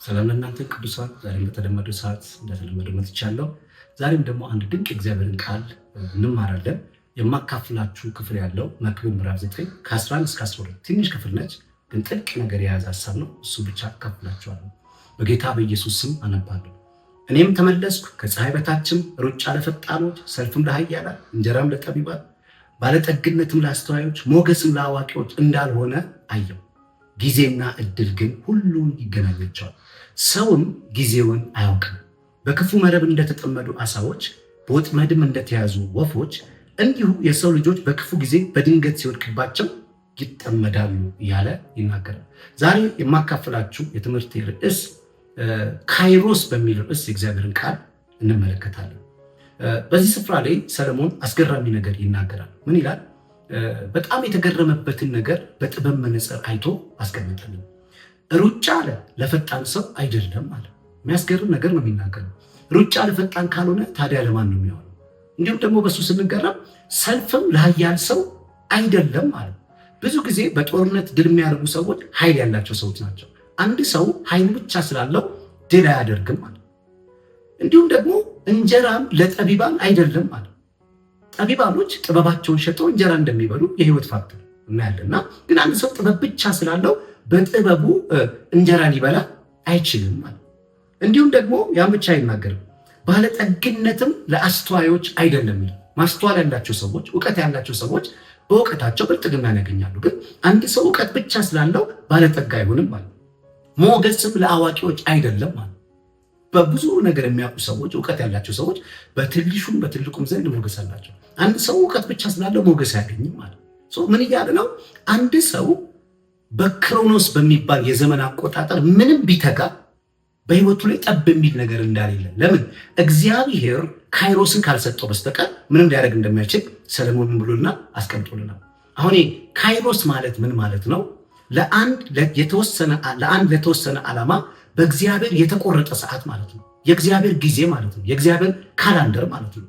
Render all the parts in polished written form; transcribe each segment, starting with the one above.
ሰላም ለእናንተ ቅዱሳን፣ ዛሬም በተለመደው ሰዓት እንደተለመደው መጥቻለሁ። ዛሬም ደግሞ አንድ ድንቅ እግዚአብሔርን ቃል እንማራለን። የማካፍላችሁ ክፍል ያለው መክብብ ምዕራፍ 9 ከ11 እስከ 12 ትንሽ ክፍል ነች፣ ግን ጥልቅ ነገር የያዘ ሀሳብ ነው። እሱ ብቻ አካፍላችኋለሁ። በጌታ በኢየሱስ ስም አነባለሁ። እኔም ተመለስኩ፣ ከፀሐይ በታችም ሩጫ ለፈጣኖች፣ ሰልፍም ለኃያላን፣ እንጀራም ለጠቢባን፣ ባለጠግነትም ለአስተዋዮች፣ ሞገስም ለአዋቂዎች እንዳልሆነ አየሁ። ጊዜና እድል ግን ሁሉን ይገናኛቸዋል። ሰውም ጊዜውን አያውቅም። በክፉ መረብ እንደተጠመዱ አሳዎች፣ በወጥመድም እንደተያዙ ወፎች እንዲሁ የሰው ልጆች በክፉ ጊዜ በድንገት ሲወድቅባቸው ይጠመዳሉ እያለ ይናገራል። ዛሬ የማካፍላችሁ የትምህርት ርዕስ ካይሮስ በሚል ርዕስ የእግዚአብሔርን ቃል እንመለከታለን። በዚህ ስፍራ ላይ ሰለሞን አስገራሚ ነገር ይናገራል። ምን ይላል? በጣም የተገረመበትን ነገር በጥበብ መነጽር አይቶ አስቀምጠልን። ሩጫ አለ ለፈጣን ሰው አይደለም አለ። የሚያስገርም ነገር ነው የሚናገረው። ሩጫ ለፈጣን ካልሆነ ታዲያ ለማን ነው የሚሆነው? እንዲሁም ደግሞ በሱ ስንገረም ሰልፍም ለኃያል ሰው አይደለም አለ። ብዙ ጊዜ በጦርነት ድል የሚያደርጉ ሰዎች ኃይል ያላቸው ሰዎች ናቸው። አንድ ሰው ኃይል ብቻ ስላለው ድል አያደርግም አለ። እንዲሁም ደግሞ እንጀራም ለጠቢባን አይደለም አለ። ጠቢባኖች ጥበባቸውን ሸጠው እንጀራ እንደሚበሉ የህይወት ፋክት እናያለና፣ ግን አንድ ሰው ጥበብ ብቻ ስላለው በጥበቡ እንጀራ ሊበላ አይችልም ማለት። እንዲሁም ደግሞ ያን ብቻ አይናገርም፣ ባለጠግነትም ለአስተዋዮች አይደለም ይላል። ማስተዋል ያላቸው ሰዎች፣ እውቀት ያላቸው ሰዎች በእውቀታቸው ብልጥግናን ያገኛሉ። ግን አንድ ሰው እውቀት ብቻ ስላለው ባለጠጋ አይሆንም ማለት። ሞገስም ለአዋቂዎች አይደለም ማለት። በብዙ ነገር የሚያውቁ ሰዎች፣ እውቀት ያላቸው ሰዎች በትንሹም በትልቁም ዘንድ ሞገስ አላቸው። አንድ ሰው እውቀት ብቻ ስላለው ሞገስ አያገኝም ማለት። ምን እያለ ነው? አንድ ሰው በክሮኖስ በሚባል የዘመን አቆጣጠር ምንም ቢተጋ በህይወቱ ላይ ጠብ የሚል ነገር እንዳሌለ። ለምን? እግዚአብሔር ካይሮስን ካልሰጠው በስተቀር ምንም ሊያደርግ እንደማይችል ሰለሞን ብሎና አስቀምጦልናል። አሁን ካይሮስ ማለት ምን ማለት ነው? ለአንድ ለተወሰነ ዓላማ በእግዚአብሔር የተቆረጠ ሰዓት ማለት ነው። የእግዚአብሔር ጊዜ ማለት ነው። የእግዚአብሔር ካላንደር ማለት ነው።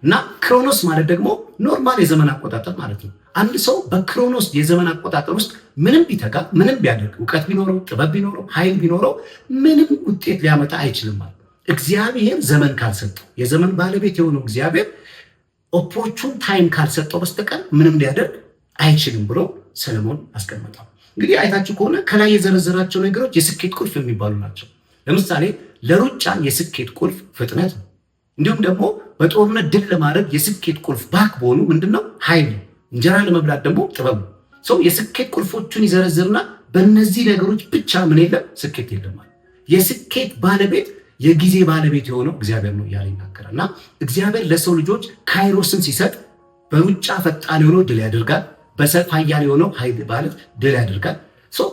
እና ክሮኖስ ማለት ደግሞ ኖርማል የዘመን አቆጣጠር ማለት ነው። አንድ ሰው በክሮኖስ የዘመን አቆጣጠር ውስጥ ምንም ቢተጋ፣ ምንም ቢያደርግ፣ እውቀት ቢኖረው፣ ጥበብ ቢኖረው፣ ኃይል ቢኖረው ምንም ውጤት ሊያመጣ አይችልም ማለት ነው። እግዚአብሔር ዘመን ካልሰጠው፣ የዘመን ባለቤት የሆነው እግዚአብሔር ኦፖርቹን ታይም ካልሰጠው በስተቀር ምንም ሊያደርግ አይችልም ብሎ ሰለሞን አስቀመጠው። እንግዲህ አይታችሁ ከሆነ ከላይ የዘረዘራቸው ነገሮች የስኬት ቁልፍ የሚባሉ ናቸው። ለምሳሌ ለሩጫ የስኬት ቁልፍ ፍጥነት ነው። እንዲሁም ደግሞ በጦርነት ድል ለማድረግ የስኬት ቁልፍ ባክቦኑ ምንድነው? ኃይል ነው። እንጀራ ለመብላት ደግሞ ጥበብ ነው። ሰው የስኬት ቁልፎቹን ይዘረዝርና በእነዚህ ነገሮች ብቻ ምን የለም? ስኬት የለም ማለት። የስኬት ባለቤት የጊዜ ባለቤት የሆነው እግዚአብሔር ነው እያለ ይናገራል። እና እግዚአብሔር ለሰው ልጆች ካይሮስን ሲሰጥ በሩጫ ፈጣን የሆነው ድል ያደርጋል፣ በሰልፍ ኃያል የሆነው ኃይል ማለት ድል ያደርጋል።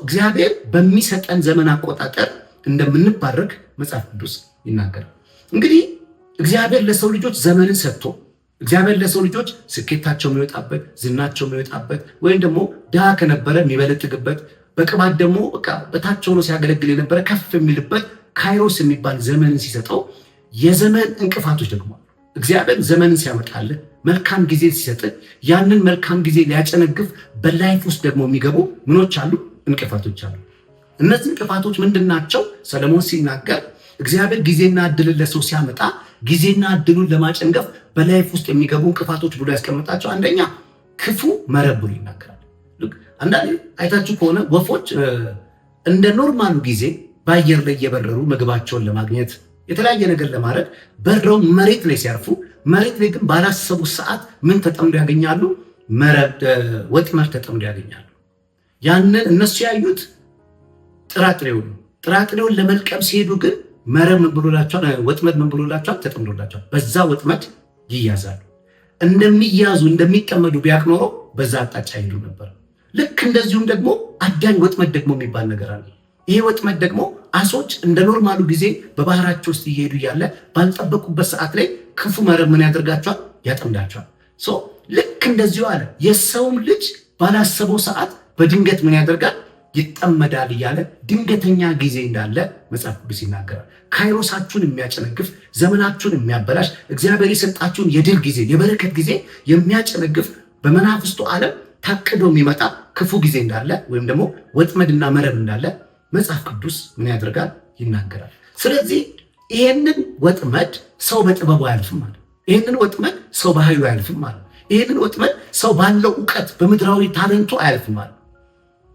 እግዚአብሔር በሚሰጠን ዘመን አቆጣጠር እንደምንባረክ መጽሐፍ ቅዱስ ይናገራል። እንግዲህ እግዚአብሔር ለሰው ልጆች ዘመንን ሰጥቶ እግዚአብሔር ለሰው ልጆች ስኬታቸው የሚወጣበት፣ ዝናቸው የሚወጣበት፣ ወይም ደግሞ ድሃ ከነበረ የሚበለጥግበት፣ በቅባት ደግሞ በታች ሆኖ ሲያገለግል የነበረ ከፍ የሚልበት ካይሮስ የሚባል ዘመንን ሲሰጠው የዘመን እንቅፋቶች ደግሞ እግዚአብሔር ዘመንን ሲያመጣልህ መልካም ጊዜ ሲሰጥ ያንን መልካም ጊዜ ሊያጨነግፍ በላይፍ ውስጥ ደግሞ የሚገቡ ምኖች አሉ? እንቅፋቶች አሉ። እነዚህ እንቅፋቶች ምንድናቸው? ሰለሞን ሲናገር እግዚአብሔር ጊዜና እድልን ለሰው ሲያመጣ ጊዜና እድሉን ለማጨንገፍ በላይፍ ውስጥ የሚገቡ እንቅፋቶች ብሎ ያስቀምጣቸው። አንደኛ ክፉ መረብ ብሎ ይናገራል። አንዳንዴ አይታችሁ ከሆነ ወፎች እንደ ኖርማሉ ጊዜ በአየር ላይ እየበረሩ ምግባቸውን ለማግኘት የተለያየ ነገር ለማድረግ በረው መሬት ላይ ሲያርፉ፣ መሬት ላይ ግን ባላሰቡት ሰዓት ምን ተጠምዶ ያገኛሉ? ወጥመድ ተጠምዶ ያገኛሉ። ያንን እነሱ ያዩት ጥራጥሬውን ለመልቀም ሲሄዱ ግን መረብ ምን ብሎላቸዋል? ወጥመድ ምን ብሎላቸዋል? ተጠምዶላቸዋል። በዛ ወጥመድ ይያዛሉ። እንደሚያዙ እንደሚጠመዱ ቢያውቅ ኖሮ በዛ አቅጣጫ ይሄዱ ነበር። ልክ እንደዚሁም ደግሞ አዳኝ ወጥመድ ደግሞ የሚባል ነገር አለ። ይሄ ወጥመድ ደግሞ አሶች እንደ ኖርማሉ ጊዜ በባህራቸው ውስጥ እየሄዱ እያለ ባልጠበቁበት ሰዓት ላይ ክፉ መረብ ምን ያደርጋቸዋል? ያጠምዳቸዋል። ልክ እንደዚሁ አለ የሰውም ልጅ ባላሰበው ሰዓት በድንገት ምን ያደርጋል? ይጠመዳል እያለ ድንገተኛ ጊዜ እንዳለ መጽሐፍ ቅዱስ ይናገራል። ካይሮሳችሁን የሚያጨነግፍ፣ ዘመናችሁን የሚያበላሽ፣ እግዚአብሔር የሰጣችሁን የድል ጊዜ የበረከት ጊዜ የሚያጨነግፍ በመናፍስቱ ዓለም ታቅዶ የሚመጣ ክፉ ጊዜ እንዳለ ወይም ደግሞ ወጥመድና መረብ እንዳለ መጽሐፍ ቅዱስ ምን ያደርጋል? ይናገራል። ስለዚህ ይሄንን ወጥመድ ሰው በጥበቡ አያልፍም ማለት፣ ይሄንን ወጥመድ ሰው በኃይሉ አያልፍም ማለት፣ ይሄንን ወጥመድ ሰው ባለው እውቀት በምድራዊ ታለንቱ አያልፍም ማለት፣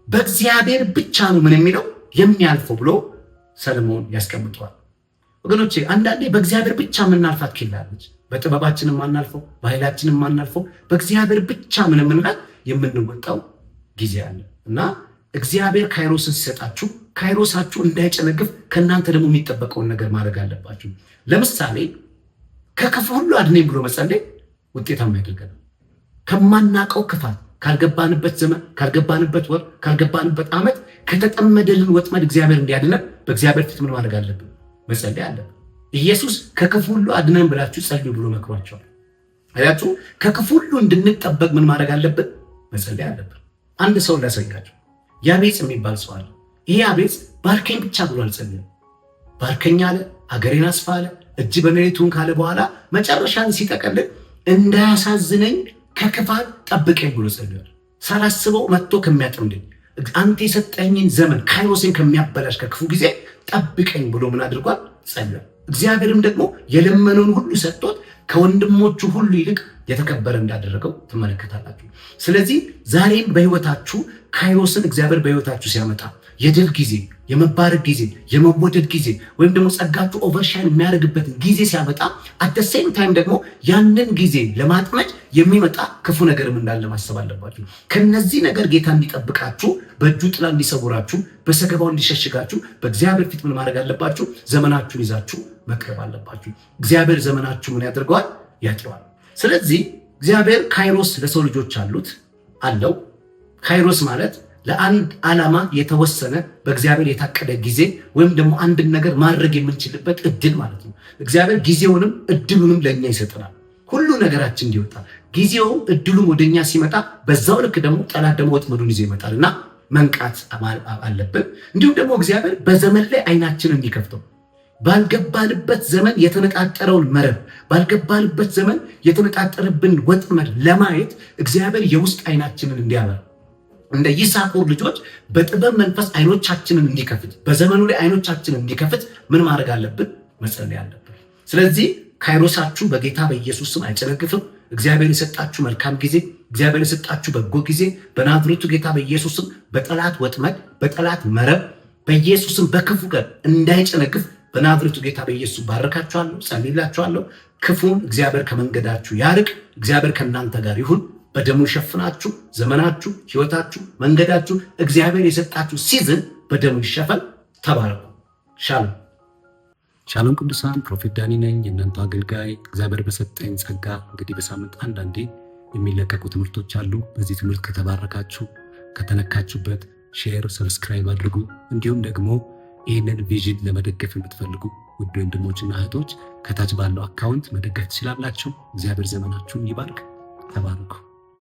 በእግዚአብሔር ብቻ ነው ምን የሚለው የሚያልፈው ብሎ ሰለሞን ያስቀምጠዋል። ወገኖቼ አንዳንዴ በእግዚአብሔር ብቻ የምናልፋት ኪላለች። በጥበባችን የማናልፈው፣ በኃይላችን የማናልፈው፣ በእግዚአብሔር ብቻ ምን የምንላት የምንወጣው ጊዜ አለ እና እግዚአብሔር ካይሮስን ሲሰጣችሁ ካይሮሳችሁ እንዳይጨነግፍ ከእናንተ ደግሞ የሚጠበቀውን ነገር ማድረግ አለባችሁ። ለምሳሌ ከክፉ ሁሉ አድነኝ ብሎ መጸለይ ውጤታማ ያደርገናል። ከማናቀው ክፋት፣ ካልገባንበት ዘመን፣ ካልገባንበት ወር፣ ካልገባንበት ዓመት ከተጠመደልን ወጥመድ እግዚአብሔር እንዲያድነን በእግዚአብሔር ፊት ምን ማድረግ አለብን? መጸለይ አለብን። ኢየሱስ ከክፉ ሁሉ አድነን ብላችሁ ጸልዩ ብሎ መክሯቸዋል። አያችሁ፣ ከክፉ ሁሉ እንድንጠበቅ ምን ማድረግ አለብን? መጸለይ አለብን። አንድ ሰው ላሳያችሁ። ያቤጽ የሚባል ሰው አለ። ይሄ ያቤጽ ባርከኝ ብቻ ብሎ አልጸለየም። ባርከኝ አለ፣ አገሬን አስፋ አለ፣ እጅ በመሬቱን ካለ በኋላ መጨረሻን ሲጠቀልል እንዳያሳዝነኝ ከክፋት ጠብቀኝ ብሎ ጸልዮአል። ሳላስበው መጥቶ ከሚያጠምደኝ አንተ የሰጠኝን ዘመን ካይሮስን ከሚያበላሽ ከክፉ ጊዜ ጠብቀኝ ብሎ ምን አድርጓል? ጸልዮአል። እግዚአብሔርም ደግሞ የለመነውን ሁሉ ሰጥቶት ከወንድሞቹ ሁሉ ይልቅ የተከበረ እንዳደረገው ትመለከታላችሁ። ስለዚህ ዛሬም በህይወታችሁ ካይሮስን እግዚአብሔር በህይወታችሁ ሲያመጣ የድል ጊዜ፣ የመባረክ ጊዜ፣ የመወደድ ጊዜ ወይም ደግሞ ጸጋችሁ ኦቨርሻይን የሚያደርግበትን ጊዜ ሲያመጣ አት ሴም ታይም ደግሞ ያንን ጊዜ ለማጥመድ የሚመጣ ክፉ ነገርም እንዳለ ማሰብ አለባችሁ። ከነዚህ ነገር ጌታ እንዲጠብቃችሁ፣ በእጁ ጥላ እንዲሰውራችሁ፣ በሰገባው እንዲሸሽጋችሁ በእግዚአብሔር ፊት ምን ማድረግ አለባችሁ? ዘመናችሁን ይዛችሁ መቅረብ አለባችሁ። እግዚአብሔር ዘመናችሁ ምን ያደርገዋል? ያጥረዋል። ስለዚህ እግዚአብሔር ካይሮስ ለሰው ልጆች አለው። ካይሮስ ማለት ለአንድ ዓላማ የተወሰነ በእግዚአብሔር የታቀደ ጊዜ ወይም ደግሞ አንድን ነገር ማድረግ የምንችልበት እድል ማለት ነው። እግዚአብሔር ጊዜውንም እድሉንም ለእኛ ይሰጠናል። ሁሉ ነገራችን እንዲወጣ ጊዜውም እድሉም ወደኛ ሲመጣ በዛው ልክ ደግሞ ጠላት ደግሞ ወጥመዱን ይዞ ይመጣል እና መንቃት አለብን። እንዲሁም ደግሞ እግዚአብሔር በዘመን ላይ አይናችንን እንዲከፍተው ባልገባንበት ዘመን የተነጣጠረውን መረብ ባልገባንበት ዘመን የተነጣጠረብን ወጥመድ ለማየት እግዚአብሔር የውስጥ አይናችንን እንዲያበራ እንደ ይሳኮር ልጆች በጥበብ መንፈስ አይኖቻችንን እንዲከፍት በዘመኑ ላይ አይኖቻችንን እንዲከፍት ምን ማድረግ አለብን? መጸለይ አለብን። ስለዚህ ካይሮሳችሁ በጌታ በኢየሱስ ስም አይጨነግፍም። እግዚአብሔር የሰጣችሁ መልካም ጊዜ፣ እግዚአብሔር የሰጣችሁ በጎ ጊዜ በናዝሬቱ ጌታ በኢየሱስ ስም በጠላት ወጥመድ በጠላት መረብ በኢየሱስ ስም በክፉ ቀን እንዳይጨነግፍ በናዝሬቱ ጌታ በኢየሱስ ባረካችኋለሁ፣ ጸልይላችኋለሁ። ክፉን እግዚአብሔር ከመንገዳችሁ ያርቅ። እግዚአብሔር ከእናንተ ጋር ይሁን። በደሙ ሸፍናችሁ ዘመናችሁ፣ ህይወታችሁ፣ መንገዳችሁ እግዚአብሔር የሰጣችሁ ሲዝን በደሙ ይሸፈን። ተባረኩ። ሻሎም ሻሎም። ቅዱሳን ፕሮፌት ዳኒ ነኝ፣ የእናንተ አገልጋይ። እግዚአብሔር በሰጠኝ ጸጋ እንግዲህ በሳምንት አንዳንዴ የሚለቀቁ ትምህርቶች አሉ። በዚህ ትምህርት ከተባረካችሁ ከተነካችሁበት ሼር፣ ሰብስክራይብ አድርጉ። እንዲሁም ደግሞ ይህንን ቪዥን ለመደገፍ የምትፈልጉ ውድ ወንድሞችና እህቶች ከታች ባለው አካውንት መደገፍ ትችላላችሁ። እግዚአብሔር ዘመናችሁን ይባርክ። ተባረኩ።